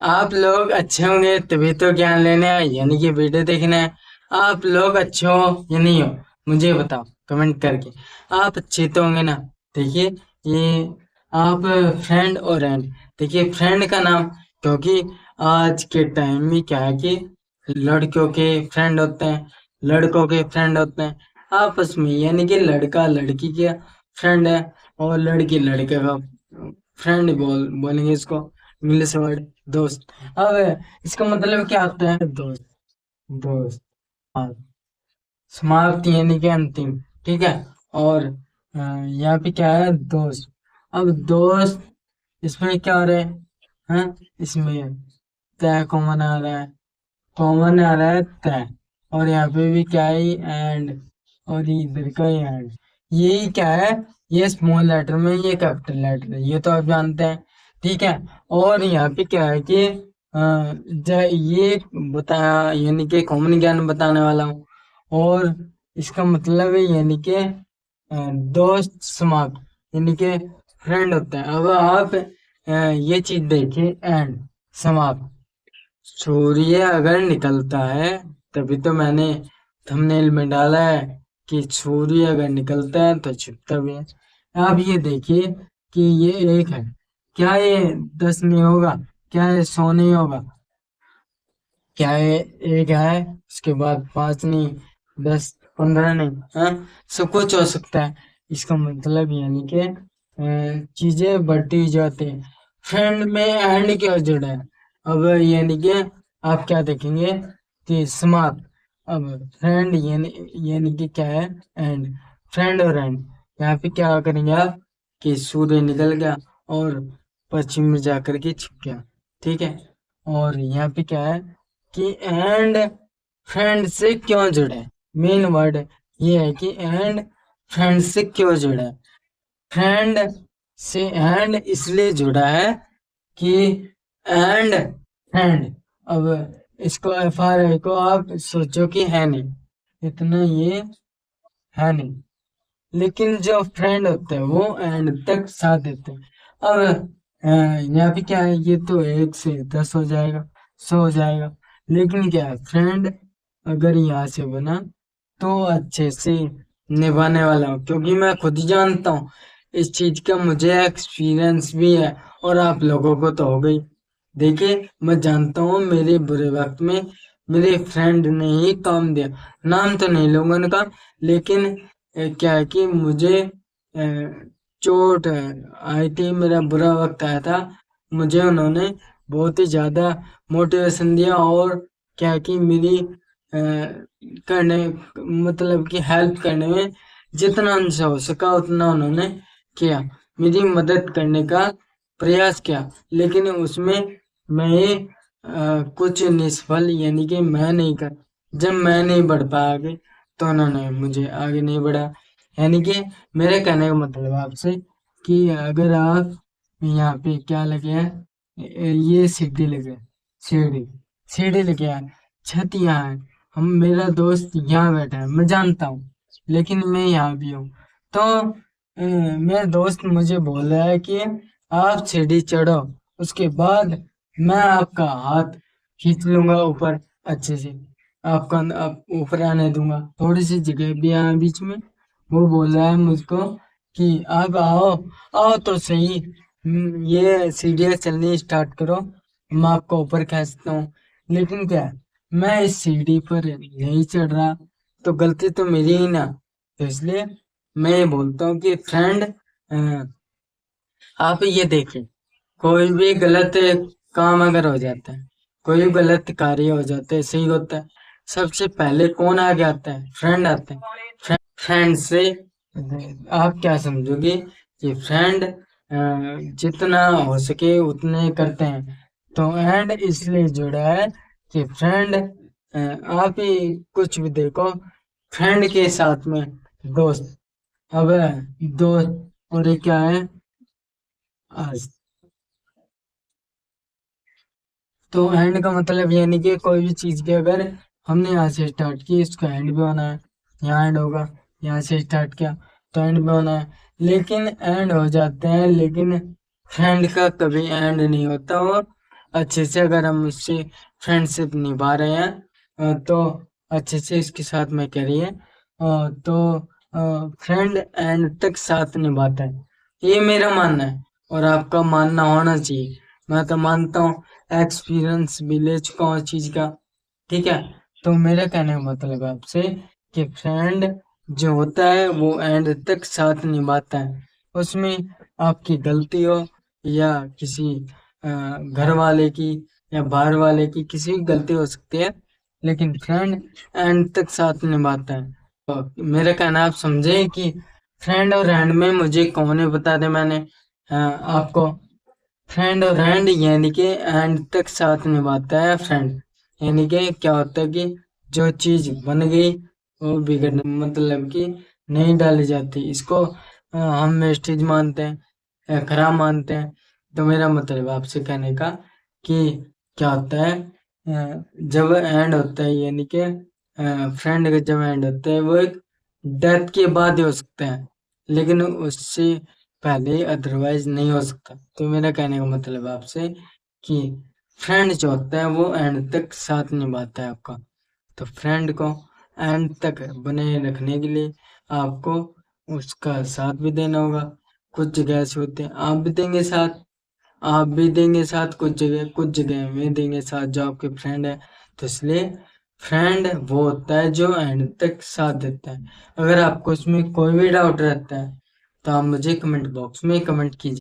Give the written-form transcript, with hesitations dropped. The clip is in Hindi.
आप लोग अच्छे होंगे तभी तो ज्ञान लेने आए यानी कि वीडियो देखने आए। आप लोग अच्छे हो या नहीं हो, मुझे बताओ कमेंट करके। आप अच्छे तो होंगे ना। देखिए, ये आप फ्रेंड और एंड, देखिए फ्रेंड का नाम, क्योंकि आज के टाइम में क्या है कि लड़कियों के फ्रेंड होते हैं, लड़कों के फ्रेंड होते हैं आपस में, यानी कि लड़का लड़की का फ्रेंड है और लड़की लड़के का फ्रेंड बोलेंगे इसको, इंग्लिश वर्ड दोस्त। अब इसका मतलब क्या होता है? दोस्त, दोस्त। हाँ, समाप्ति यानी कि अंतिम। ठीक है। और यहाँ पे क्या है? दोस्त। अब दोस्त, इसमें क्या आ रहा है? हाँ, इसमें तय कॉमन आ रहा है, कॉमन आ रहा है तय। और यहाँ पे भी क्या है? एंड। और इधर का एंड, यही क्या है? ये स्मॉल लेटर में, ये कैपिटल लेटर है, ये तो आप जानते हैं। ठीक है। और यहाँ पे क्या है कि ये बताया, यानी कि कॉमन ज्ञान बताने वाला हूँ। और इसका मतलब है यानी कि दोस्त समाप्त, यानी कि फ्रेंड होता है। अब आप ये चीज देखिए, एंड, समाप्त। सूर्य अगर निकलता है, तभी तो मैंने थंबनेल में डाला है कि सूर्य अगर निकलता है तो छिपता भी है। आप ये देखिए कि ये एक है, क्या ये 10 नहीं होगा? क्या ये 100 नहीं होगा? क्या ये एक है, उसके बाद 5 नहीं, 10, 15 नहीं, हाँ, सब कुछ हो सकता है। इसका मतलब यानी कि चीजें बढ़ती जाती हैं। फ्रेंड में एंड क्या जुड़ा है? अब यानी कि आप क्या देखेंगे कि समाप्त। अब फ्रेंड यानी कि क्या है? एंड। फ्रेंड और एंड, यहाँ पे क्या करेंगे आप कि सूर्य निकल गया और पश्चिम में जाकर के छिप गया। ठीक है। और यहाँ पे क्या है कि एंड फ्रेंड से क्यों जुड़ा है? मेन वर्ड ये है कि एंड फ्रेंड से क्यों जुड़ा है। फ्रेंड से एंड इसलिए जुड़ा है कि एंड फ्रेंड। अब इसको एफ आर आई को आप सोचो कि है नहीं, इतना ये है नहीं, लेकिन जो फ्रेंड होते हैं वो एंड तक साथ देते हैं। अब यहाँ पे क्या है? ये तो 1 से 10 हो जाएगा, 100 हो जाएगा, लेकिन क्या है? फ्रेंड अगर यहाँ से बना तो अच्छे से निभाने वाला हूँ, क्योंकि मैं खुद ही जानता हूँ इस चीज का, मुझे एक्सपीरियंस भी है और आप लोगों को तो हो गई। देखिए, मैं जानता हूँ मेरे बुरे वक्त में मेरे फ्रेंड ने ही काम दिया। नाम तो नहीं लूंगा उनका, लेकिन क्या है कि मुझे चोट आई थी, मेरा बुरा वक्त आया था, मुझे उन्होंने बहुत ही ज्यादा मोटिवेशन दिया। और क्या है कि मेरी करने, मतलब कि हेल्प करने में जितना उनसे हो सका उतना उन्होंने किया, मेरी मदद करने का प्रयास किया। लेकिन उसमें मैं कुछ निष्फल, यानी कि मैं नहीं कर, जब मैं नहीं बढ़ पाया आगे, तो उन्होंने मुझे आगे नहीं बढ़ा। यानी कि मेरे कहने का मतलब आपसे कि अगर आप यहाँ पे क्या लगे हैं, ये सीढ़ी लगे, सीढ़ी, सीढ़ी लगे हैं, छत यहाँ है, हम, मेरा दोस्त यहाँ बैठा है, मैं जानता हूँ, लेकिन मैं यहाँ भी हूँ। तो मेरा दोस्त मुझे बोल रहा है कि आप सीढ़ी चढ़ो, उसके बाद मैं आपका हाथ खींच लूंगा ऊपर अच्छे से, आपका आप ऊपर आने दूंगा, थोड़ी सी जगह भी यहाँ बीच में। वो बोल रहा है मुझको कि आप आओ, आओ तो सही, ये सीढ़ियाँ चलनी स्टार्ट करो, मैं आपको ऊपर खींचता हूँ। लेकिन क्या है, मैं इस सीढ़ी पर नहीं चढ़ रहा, तो गलती तो मेरी ही ना। तो इसलिए मैं ये बोलता हूँ कि फ्रेंड, आप ये देखें, कोई भी गलत काम अगर हो जाता है, कोई भी गलत कार्य हो जाता है, सही होता है, सबसे पहले कौन आगे आता है? फ्रेंड आते हैं। फ्रेंड से आप क्या समझोगे कि फ्रेंड जितना हो सके उतने करते हैं। तो एंड इसलिए जुड़ा है कि फ्रेंड, आप ही कुछ भी देखो, फ्रेंड के साथ में दोस्त। अब दोस्त और ये क्या है? आज। तो एंड का मतलब यानी कि कोई भी चीज के अगर हमने यहाँ से स्टार्ट की, इसको एंड भी होना है, यहाँ एंड होगा, यहाँ से स्टार्ट किया तो एंड भी होना है। लेकिन एंड हो जाते हैं, लेकिन फ्रेंड का कभी एंड नहीं होता। और अच्छे से अगर हम उससे फ्रेंडशिप निभा रहे हैं तो अच्छे से इसके साथ में करिए। तो फ्रेंड एंड तक साथ निभाता है, ये मेरा मानना है और आपका मानना होना चाहिए। मैं तो मानता हूँ, एक्सपीरियंस भी ले चुका हूँ इस चीज का। ठीक है, तो मेरा कहने का मतलब है आपसे कि फ्रेंड जो होता है वो एंड तक साथ निभाता है। उसमें आपकी गलती हो या किसी घर वाले की या बाहर वाले की किसी की गलती हो सकती है, लेकिन फ्रेंड एंड तक साथ निभाता है। तो मेरा कहना आप समझे कि फ्रेंड और एंड में मुझे कौन बता दे मैंने आपको। फ्रेंड और एंड यानी कि एंड तक साथ निभाता है फ्रेंड। यानी कि क्या होता है कि जो चीज बन गई वो बिगड़ मतलब कि नहीं डाली जाती, इसको हम वेस्टेज मानते हैं, खराब मानते हैं। तो मेरा मतलब आपसे कहने का कि क्या होता है, जब एंड होता है यानी कि फ्रेंड का जब एंड होता है वो एक डेथ के बाद ही हो सकता है, लेकिन उससे पहले अदरवाइज नहीं हो सकता। तो मेरा कहने का मतलब है आपसे कि फ्रेंड जो होता है वो एंड तक साथ निभाता है आपका। तो फ्रेंड को एंड तक बने रखने के लिए आपको उसका साथ भी देना होगा। कुछ जगह ऐसे होते हैं आप भी देंगे साथ, आप भी देंगे साथ कुछ जगह में देंगे साथ जो आपके फ्रेंड है। तो इसलिए फ्रेंड वो होता है जो एंड तक साथ देता है। अगर आपको इसमें कोई भी डाउट रहता है तो आप मुझे कमेंट बॉक्स में कमेंट कीजिए।